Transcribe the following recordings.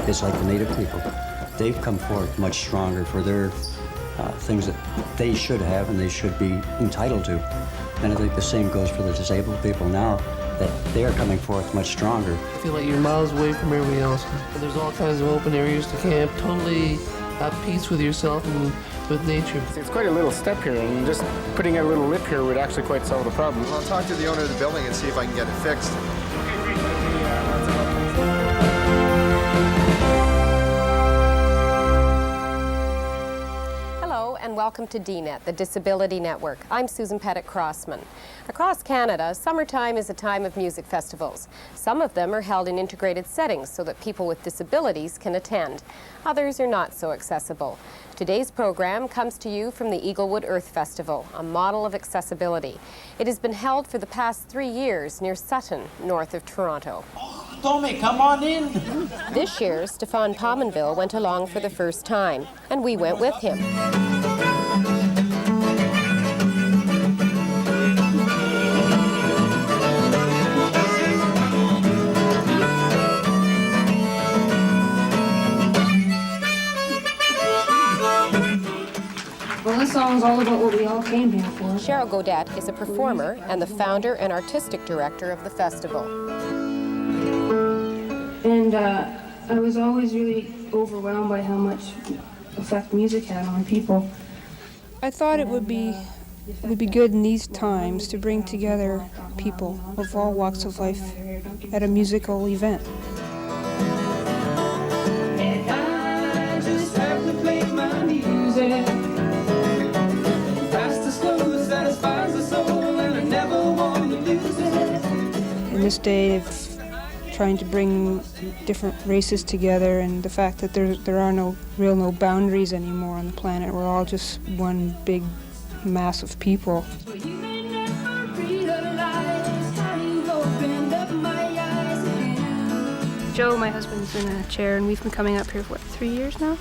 is like the Native people. They've come forth much stronger for their things that they should have and they should be entitled to. And I think the same goes for the disabled people now, that they are coming forth much stronger. I feel like you're miles away from everybody else. There's all kinds of open areas to camp, totally at peace with yourself and with nature. It's quite a little step here, and just putting a little lip here would actually quite solve the problem. I'll talk to the owner of the building and see if I can get it fixed. And welcome to DNET, the Disability Network. I'm Susan Pettit-Crossman. Across Canada, summertime is a time of music festivals. Some of them are held in integrated settings so that people with disabilities can attend. Others are not so accessible. Today's program comes to you from the Eaglewood Earth Festival, a model of accessibility. It has been held for the past 3 years near Sutton, north of Toronto. Tommy, come on in. This year, Stefan Pominville went along for the first time, and we went with him. Well, this song's all about what we all came here for. Cheryl Godet is a performer and the founder and artistic director of the festival. And I was always really overwhelmed by how much effect music had on people. I thought it would be good in these times to bring together people of all walks of life at a musical event. And I just have to play my music. Fast or slow, it satisfies the soul, and I never want to lose it. In this day of trying to bring different races together, and the fact that there are no boundaries anymore on the planet. We're all just one big mass of people. Joe, my husband's in a chair, and we've been coming up here for, 3 years now?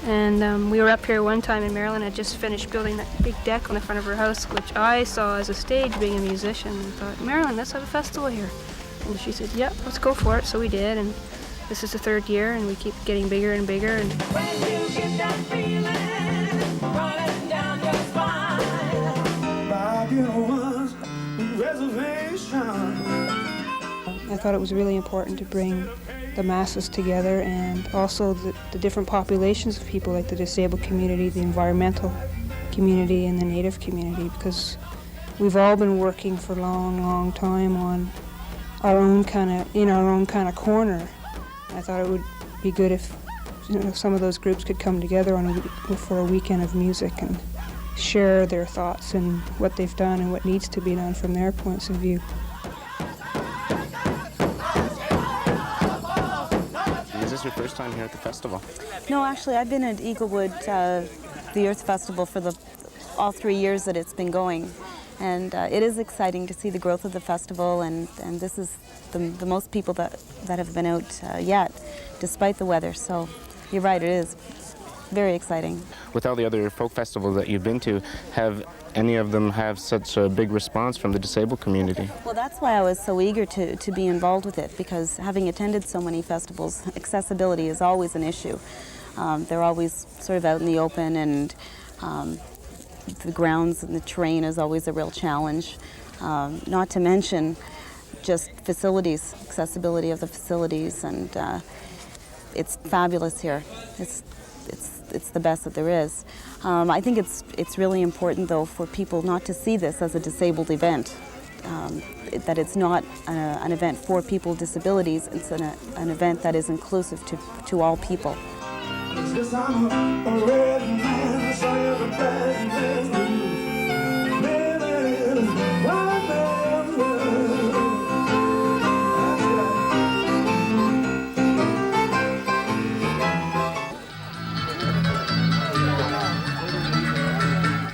And we were up here one time, and Marilyn had just finished building that big deck on the front of her house, which I saw as a stage being a musician, and thought, Marilyn, let's have a festival here. And she said, yep, let's go for it. So we did, and this is the 3rd year, and we keep getting bigger and bigger. And When you get that feeling running down your spine. I thought it was really important to bring the masses together, and also the different populations of people, like the disabled community, the environmental community, and the Native community, because we've all been working for a long time on our own kind of corner. I thought it would be good if some of those groups could come together for a weekend of music and share their thoughts and what they've done and what needs to be done from their points of view. Is this your first time here at the festival? No, actually, I've been at Eaglewood, the Earth Festival, for all 3 years that it's been going. And it is exciting to see the growth of the festival, and this is the most people that have been out yet, despite the weather. So you're right, it is very exciting. With all the other folk festivals that you've been to, have any of them have such a big response from the disabled community? Well, that's why I was so eager to be involved with it, because having attended so many festivals, accessibility is always an issue. They're always sort of out in the open, and the grounds and the terrain is always a real challenge. Not to mention just facilities, accessibility of the facilities, and it's fabulous here. It's the best that there is. I think it's really important, though, for people not to see this as a disabled event. That it's not an event for people with disabilities. It's an event that is inclusive to all people.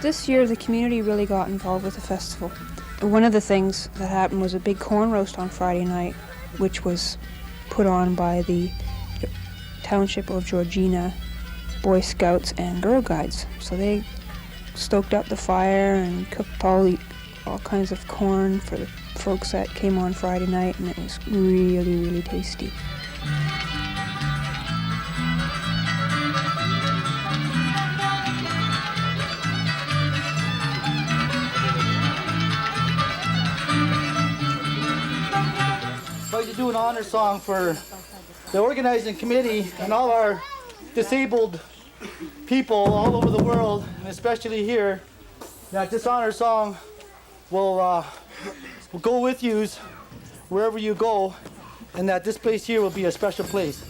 This year, the community really got involved with the festival. One of the things that happened was a big corn roast on Friday night, which was put on by the Township of Georgina Boy Scouts and Girl Guides. So they stoked up the fire and cooked all kinds of corn for the folks that came on Friday night, and it was really, really tasty. like to do an honor song for the organizing committee and all our disabled people all over the world, and especially here. That this honor song will go with you wherever you go, and that this place here will be a special place.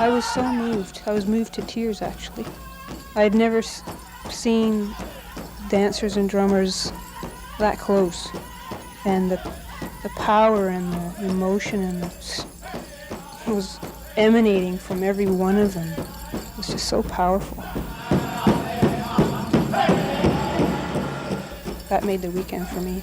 I was so moved. I was moved to tears, actually. I had never seen dancers and drummers that close. And the power and the emotion and it was emanating from every one of them. It was just so powerful. That made the weekend for me.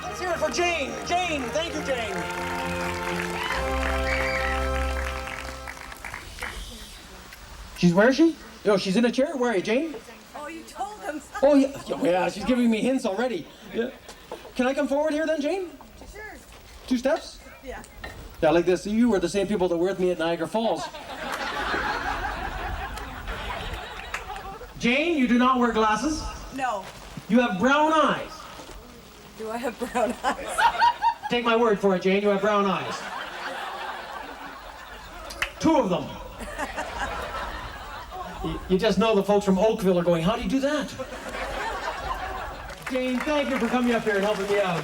Let's hear it for Jane. Jane, thank you, Jane. Where is she? Oh, she's in a chair? Where are you, Jane? Oh, you told them. Oh, yeah, she's giving me hints already. Yeah. Can I come forward here then, Jane? Sure. 2 steps? Yeah. Yeah, like this. You were the same people that were with me at Niagara Falls. Jane, you do not wear glasses. No. You have brown eyes. Do I have brown eyes? Take my word for it, Jane, you have brown eyes. 2 of them. You just know the folks from Oakville are going, how do you do that? Jane, thank you for coming up here and helping me out.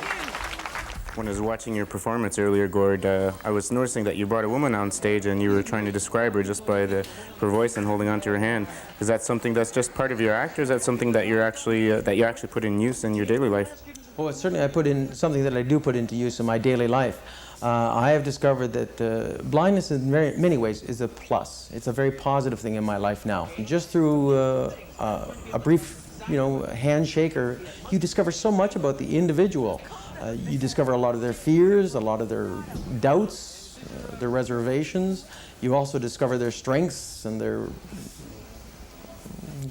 When I was watching your performance earlier, Gord, I was noticing that you brought a woman on stage and you were trying to describe her just by her voice and holding onto her hand. Is that something that's just part of your act, or is that something that you actually put in use in your daily life? Well, certainly I put in something that I do put into use in my daily life. I have discovered that blindness in many ways is a plus. It's a very positive thing in my life now. Just through a brief, handshake, or you discover so much about the individual. You discover a lot of their fears, a lot of their doubts, their reservations. You also discover their strengths and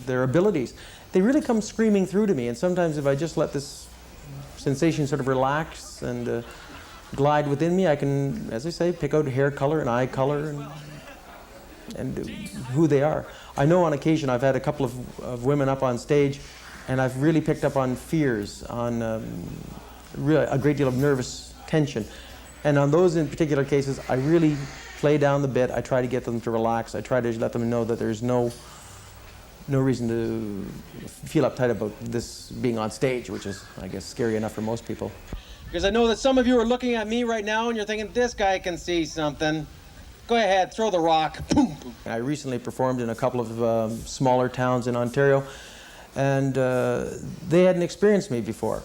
their abilities. They really come screaming through to me, and sometimes if I just let this sensation sort of relax and glide within me, I can, as I say, pick out hair color and eye color and who they are. I know on occasion I've had a couple of women up on stage, and I've really picked up on fears, on really a great deal of nervous tension. And on those in particular cases, I really play down the bit. I try to get them to relax. I try to let them know that there's no reason to feel uptight about this being on stage, which is, I guess, scary enough for most people. Because I know that some of you are looking at me right now and you're thinking, this guy can see something. Go ahead, throw the rock. Boom. I recently performed in a couple of smaller towns in Ontario, and they hadn't experienced me before.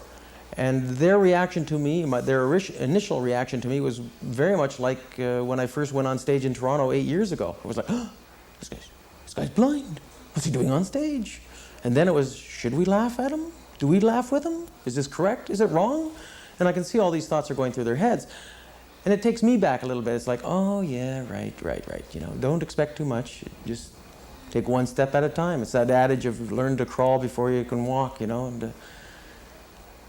And their reaction to me, their initial reaction to me was very much like when I first went on stage in Toronto 8 years ago. It was like, oh, this guy's blind. What's he doing on stage? And then it was, should we laugh at him? Do we laugh with him? Is this correct? Is it wrong? And I can see all these thoughts are going through their heads. And it takes me back a little bit. It's like, oh yeah, right. Don't expect too much. Just take one step at a time. It's that adage of learn to crawl before you can walk, and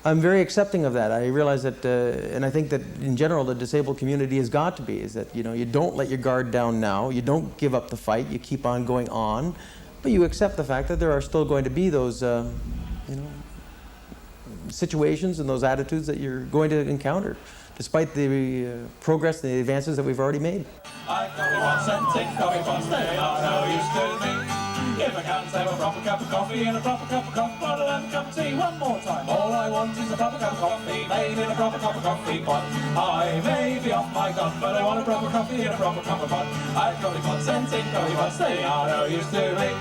I'm very accepting of that. I realize that, and I think that in general the disabled community has got to be, is that, you don't let your guard down now, you don't give up the fight, you keep on going on, but you accept the fact that there are still going to be those, situations and those attitudes that you're going to encounter, despite the progress and the advances that we've already made. If I can't have a proper cup of coffee and a proper cup of coffee bottle and a cup of tea one more time. All I want is a proper cup of coffee made in a proper cup of coffee pot. I may be off my gun, but I want a proper coffee in a proper cup of pot. I've coffee pots and tin coffee pots, they are no use to me.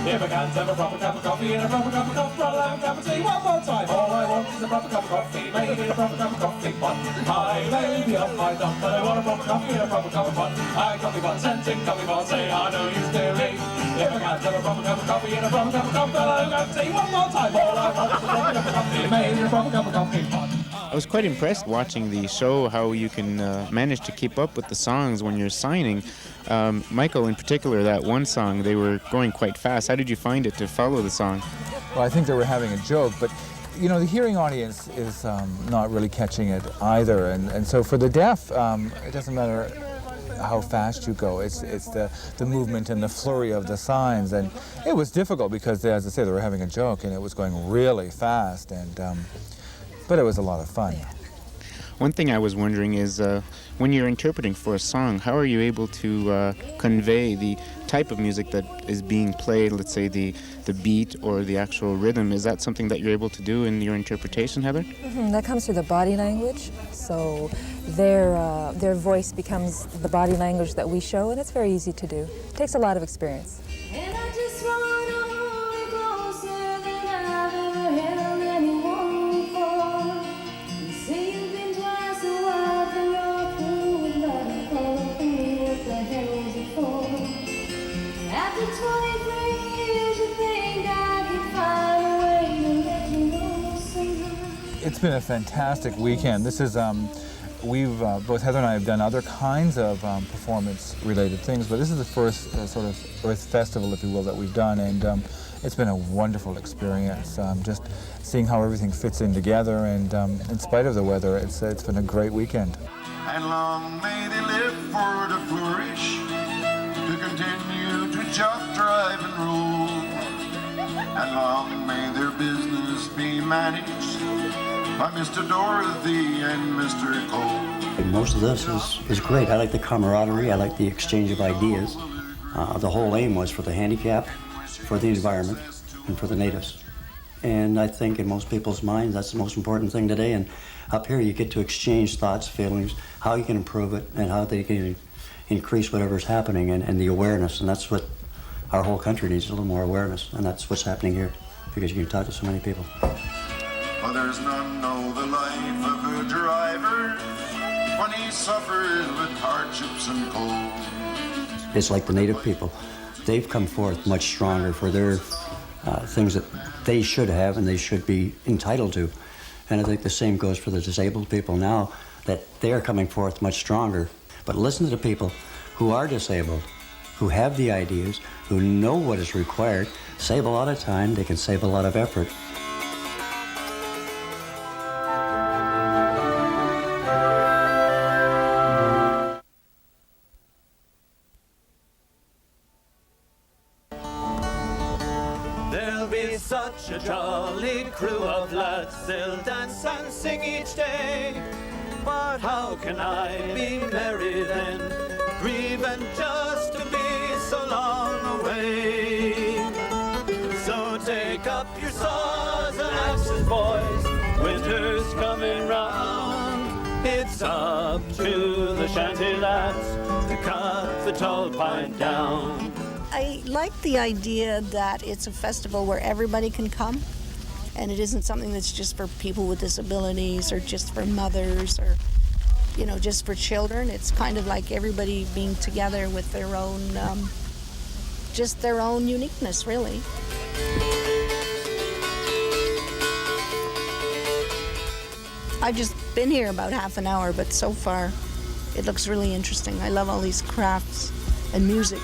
If I can't have a proper cup of coffee and a proper cup of coffee bottle and a cup of tea one more time. All I want is a proper cup of coffee made in a proper cup of coffee pot. I may be off my gun, but I want a proper coffee in a proper cup of pot. I've coffee pots and tin coffee pots, they are no use to me. If I can't have a proper cup of coffee and a proper cup of coffee, I'll go tea one more time. All I want is a proper cup of coffee made in a proper cup of coffee pot. I was quite impressed watching the show, how you can manage to keep up with the songs when you're signing. Michael, in particular, that one song, they were going quite fast. How did you find it to follow the song? Well, I think they were having a joke, but you know, the hearing audience is not really catching it either, and so for the deaf, it doesn't matter how fast you go. It's the movement and the flurry of the signs, and it was difficult because, as I say, they were having a joke, and it was going really fast, and but it was a lot of fun. One thing I was wondering is, when you're interpreting for a song, how are you able to convey the type of music that is being played, let's say the beat or the actual rhythm? Is that something that you're able to do in your interpretation, Heather? That comes through the body language. So their voice becomes the body language that we show, and it's very easy to do. It takes a lot of experience. And I just wanna hold you closer than I've ever held anyone before. You say you've been twice a while and you're through with love. What the hell was it for? After 23 years, you think I can find a way to let you know somehow? It's been a fantastic weekend. This is we've both Heather and I have done other kinds of performance-related things, but this is the first sort of Earth Festival, if you will, that we've done, and it's been a wonderful experience. Just seeing how everything fits in together, and in spite of the weather, it's been a great weekend. And long may they live for to flourish, to continue to just drive and rule, and long may their business be managed by Mr. Dorothy and Mr. Cole. Most of this is great. I like the camaraderie. I like the exchange of ideas. The whole aim was for the handicapped, for the environment, and for the natives. And I think in most people's minds, that's the most important thing today. And up here, you get to exchange thoughts, feelings, how you can improve it, and how they can increase whatever's happening, and the awareness. And that's what our whole country needs, a little more awareness. And that's what's happening here, because you can talk to so many people. Others none know the life of a driver when he suffers with hardships and cold. It's like the native people. They've come forth much stronger for their things that they should have and they should be entitled to. And I think the same goes for the disabled people now, that they're coming forth much stronger. But listen to the people who are disabled, who have the ideas, who know what is required, save a lot of time, they can save a lot of effort. Such a jolly crew of lads, they'll dance and sing each day. But how can I be merry then, grieving just to be so long away? So take up your saws and axes, boys, winter's coming round. It's up to the shanty lads to cut the tall pine down. I like the idea that it's a festival where everybody can come, and it isn't something that's just for people with disabilities or just for mothers or, you know, just for children. It's kind of like everybody being together with their own, just their own uniqueness, really. I've just been here about half an hour, but so far it looks really interesting. I love all these crafts and music.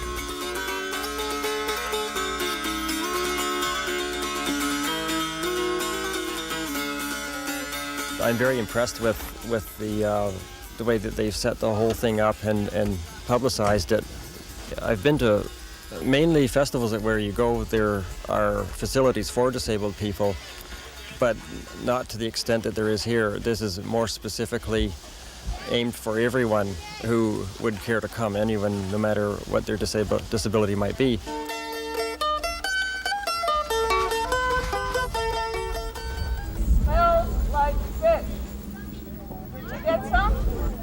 I'm very impressed with the way that they've set the whole thing up and publicized it. I've been to mainly festivals where you go, there are facilities for disabled people, but not to the extent that there is here. This is more specifically aimed for everyone who would care to come, anyone, no matter what their disability might be.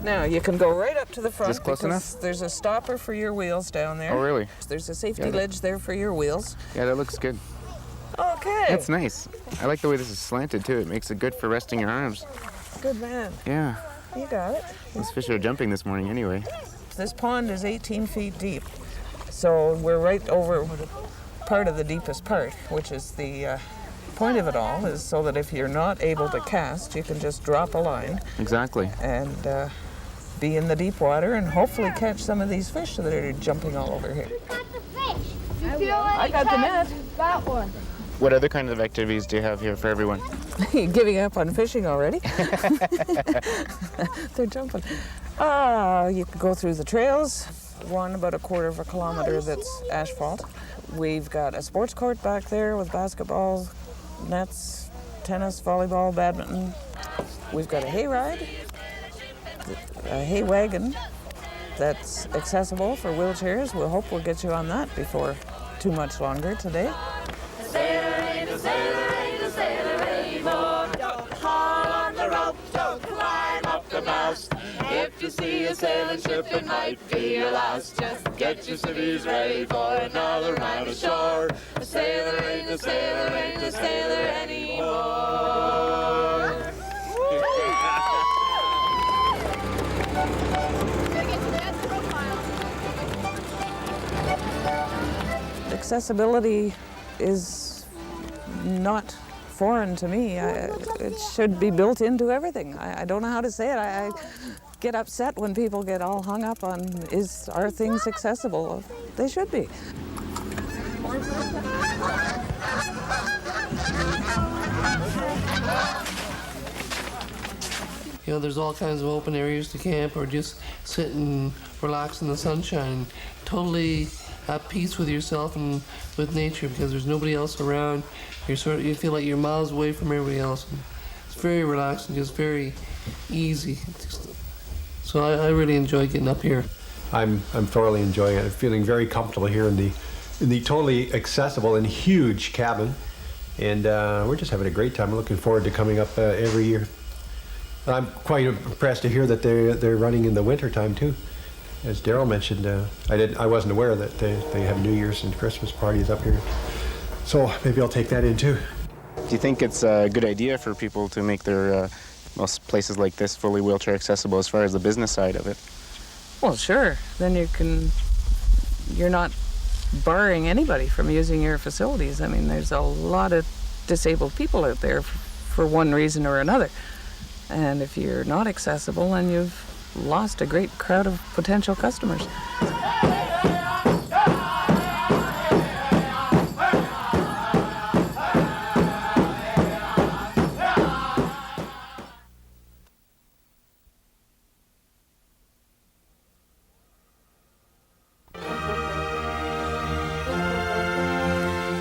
Now, you can go right up to the front. Is this close because enough? There's a stopper for your wheels down there. Oh, really? There's a safety ledge there for your wheels. Yeah, that looks good. Okay. That's nice. I like the way this is slanted, too. It makes it good for resting your arms. Good man. Yeah. You got it. These fish are jumping this morning anyway. This pond is 18 feet deep. So we're right over part of the deepest part, which is the point of it all is so that if you're not able to cast, you can just drop a line. Exactly. And be in the deep water and hopefully catch some of these fish that are jumping all over here. I got the net. Got one. What other kind of activities do you have here for everyone? You're giving up on fishing already? They're jumping. You can go through the trails. One about 1/4 kilometer that's asphalt. We've got a sports court back there with basketball, nets, tennis, volleyball, badminton. We've got a hayride, a hay wagon that's accessible for wheelchairs. We'll hope we'll get you on that before too much longer today. Don't haul on the rope, don't climb up the mast. If you see a sailing ship, it might be your last. Just get your civvies ready for another round ashore. A sailor ain't a sailor, ain't a sailor anymore. Accessibility is not foreign to me. It should be built into everything. I don't know how to say it. I get upset when people get all hung up on, are things accessible? They should be. You know, there's all kinds of open areas to camp or just sit and relax in the sunshine. Totally at peace with yourself and with nature because there's nobody else around. You feel like you're miles away from everybody else. It's very relaxing, just very easy. So I really enjoy getting up here. I'm thoroughly enjoying it. I'm feeling very comfortable here in the totally accessible and huge cabin, and we're just having a great time. I'm looking forward to coming up every year. I'm quite impressed to hear that they're running in the winter time too. As Daryl mentioned, I wasn't aware that they have New Year's and Christmas parties up here. So maybe I'll take that in too. Do you think it's a good idea for people to make their most places like this fully wheelchair accessible as far as the business side of it? Well, sure. Then you're not barring anybody from using your facilities. I mean, there's a lot of disabled people out there for one reason or another. And if you're not accessible, then you've lost a great crowd of potential customers.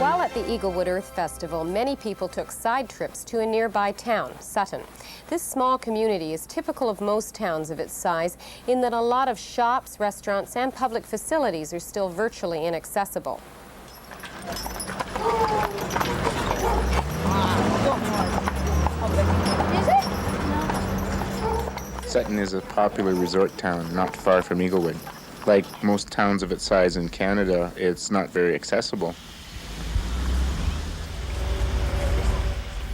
While at the Eaglewood Earth Festival, many people took side trips to a nearby town, Sutton. This small community is typical of most towns of its size in that a lot of shops, restaurants, and public facilities are still virtually inaccessible. Sutton is a popular resort town not far from Eaglewood. Like most towns of its size in Canada, it's not very accessible.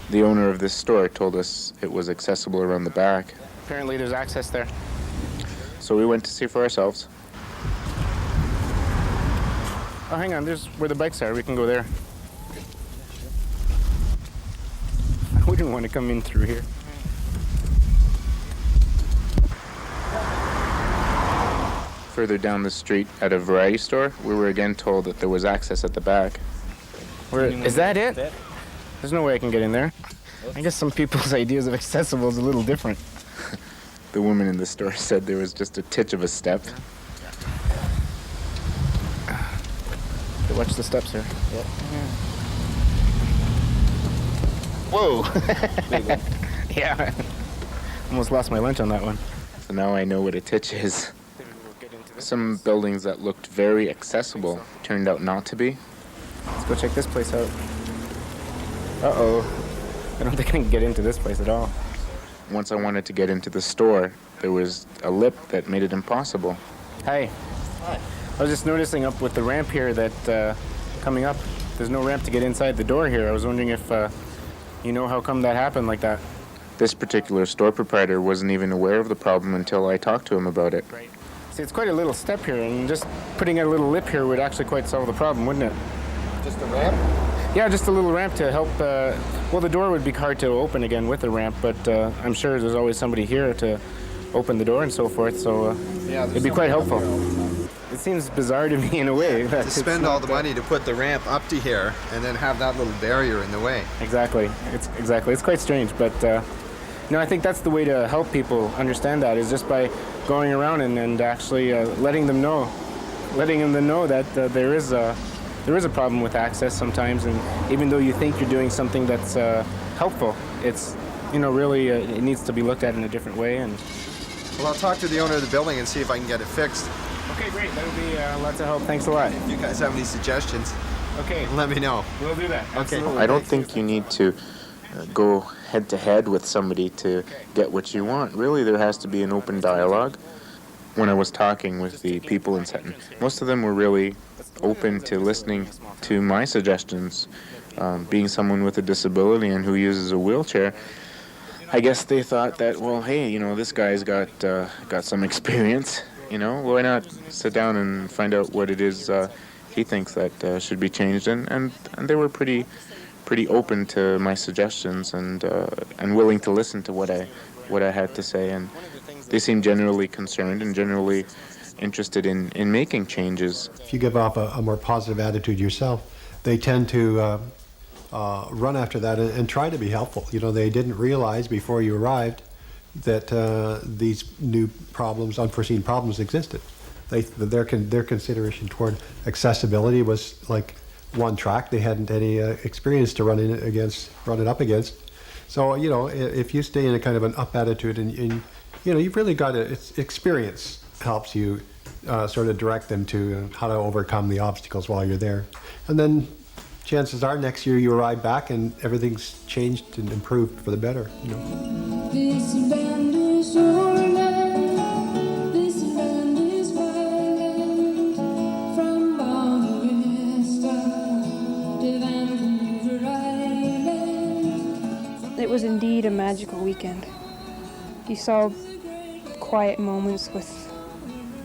The owner of this store told us it was accessible around the back. Apparently there's access there. So we went to see for ourselves. Oh, hang on, there's where the bikes are. We can go there. I wouldn't want to come in through here. Further down the street at a variety store, we were again told that there was access at the back. Is that it? There's no way I can get in there. I guess some people's ideas of accessible is a little different. The woman in the store said there was just a titch of a step. Watch the steps here. Yep. Whoa! Yeah. Almost lost my lunch on that one. So now I know what a titch is. Some buildings that looked very accessible turned out not to be. Let's go check this place out. Uh-oh. I don't think I can get into this place at all. Once I wanted to get into the store, there was a lip that made it impossible. Hey. Hi. I was just noticing up with the ramp here that coming up, there's no ramp to get inside the door here. I was wondering if you know how come that happened like that. This particular store proprietor wasn't even aware of the problem until I talked to him about it. Right. See, it's quite a little step here, and just putting a little lip here would actually quite solve the problem, wouldn't it? Just a ramp? Yeah, just a little ramp to help. Well, the door would be hard to open again with a ramp, but I'm sure there's always somebody here to open the door and so forth, so it'd be quite helpful. It seems bizarre to me in a way. That to spend all the money to put the ramp up to here and then have that little barrier in the way. Exactly. It's quite strange, but I think that's the way to help people understand that, is just by going around and actually letting them know that there is a problem with access sometimes, and even though you think you're doing something that's helpful, it's really it needs to be looked at in a different way. And well, I'll talk to the owner of the building and see if I can get it fixed. Okay, great. That would be lots of help. Thanks a lot. If you guys have any suggestions, okay, let me know. We'll do that. Okay. I don't think you need to go head to head with somebody to get what you want. Really, there has to be an open dialogue. When I was talking with the people in Sutton, most of them were really open to listening to my suggestions. Being someone with a disability and who uses a wheelchair, I guess they thought that, well, hey, this guy's got some experience. Why not sit down and find out what it is he thinks that should be changed? And they were pretty open to my suggestions and willing to listen to what I had to say. And they seemed generally concerned and generally interested in making changes. If you give off a more positive attitude yourself, they tend to run after that and try to be helpful. They didn't realize before you arrived that these new problems, unforeseen problems, existed. Their consideration toward accessibility was like one track. They hadn't any experience to run it up against. So if you stay in a kind of an up attitude and you've really got experience helps you sort of direct them to how to overcome the obstacles while you're there, and then chances are next year you arrive back and everything's changed and improved for the better. This land is your land, this land is my land, from Bonnie Vista to Vancouver Island. It was indeed a magical weekend. You saw quiet moments with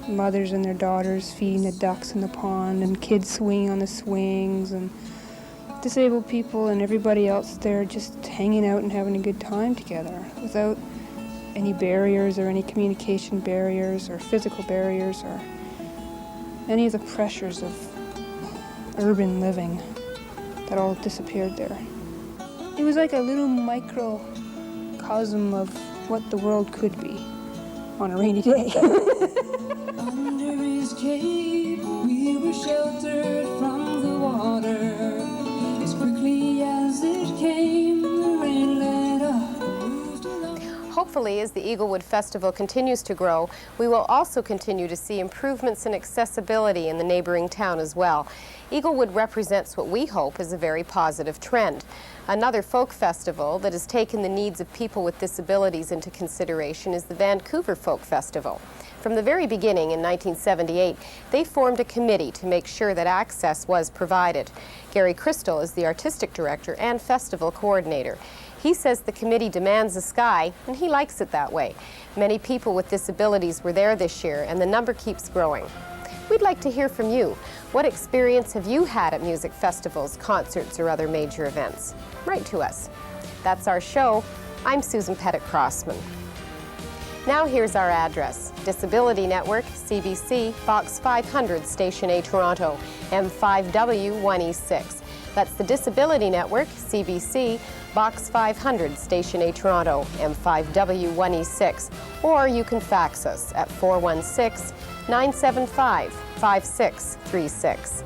mothers and their daughters feeding the ducks in the pond, and kids swinging on the swings, and disabled people and everybody else there just hanging out and having a good time together without any barriers or any communication barriers or physical barriers or any of the pressures of urban living that all disappeared there. It was like a little microcosm of what the world could be on a rainy day. Under his cape, we were sheltered from the water. As quickly as it came, the rain let up. Hopefully, as the Eaglewood Festival continues to grow, we will also continue to see improvements in accessibility in the neighboring town as well. Eaglewood represents what we hope is a very positive trend. Another folk festival that has taken the needs of people with disabilities into consideration is the Vancouver Folk Festival. From the very beginning in 1978, they formed a committee to make sure that access was provided. Gary Crystal is the artistic director and festival coordinator. He says the committee demands the sky, and he likes it that way. Many people with disabilities were there this year, and the number keeps growing. We'd like to hear from you. What experience have you had at music festivals, concerts, or other major events? Write to us. That's our show. I'm Susan Pettit-Crossman. Now here's our address. Disability Network, CBC, Box 500, Station A, Toronto, M5W1E6. That's the Disability Network, CBC, Box 500, Station A, Toronto, M5W1E6. Or you can fax us at 416-975-5636.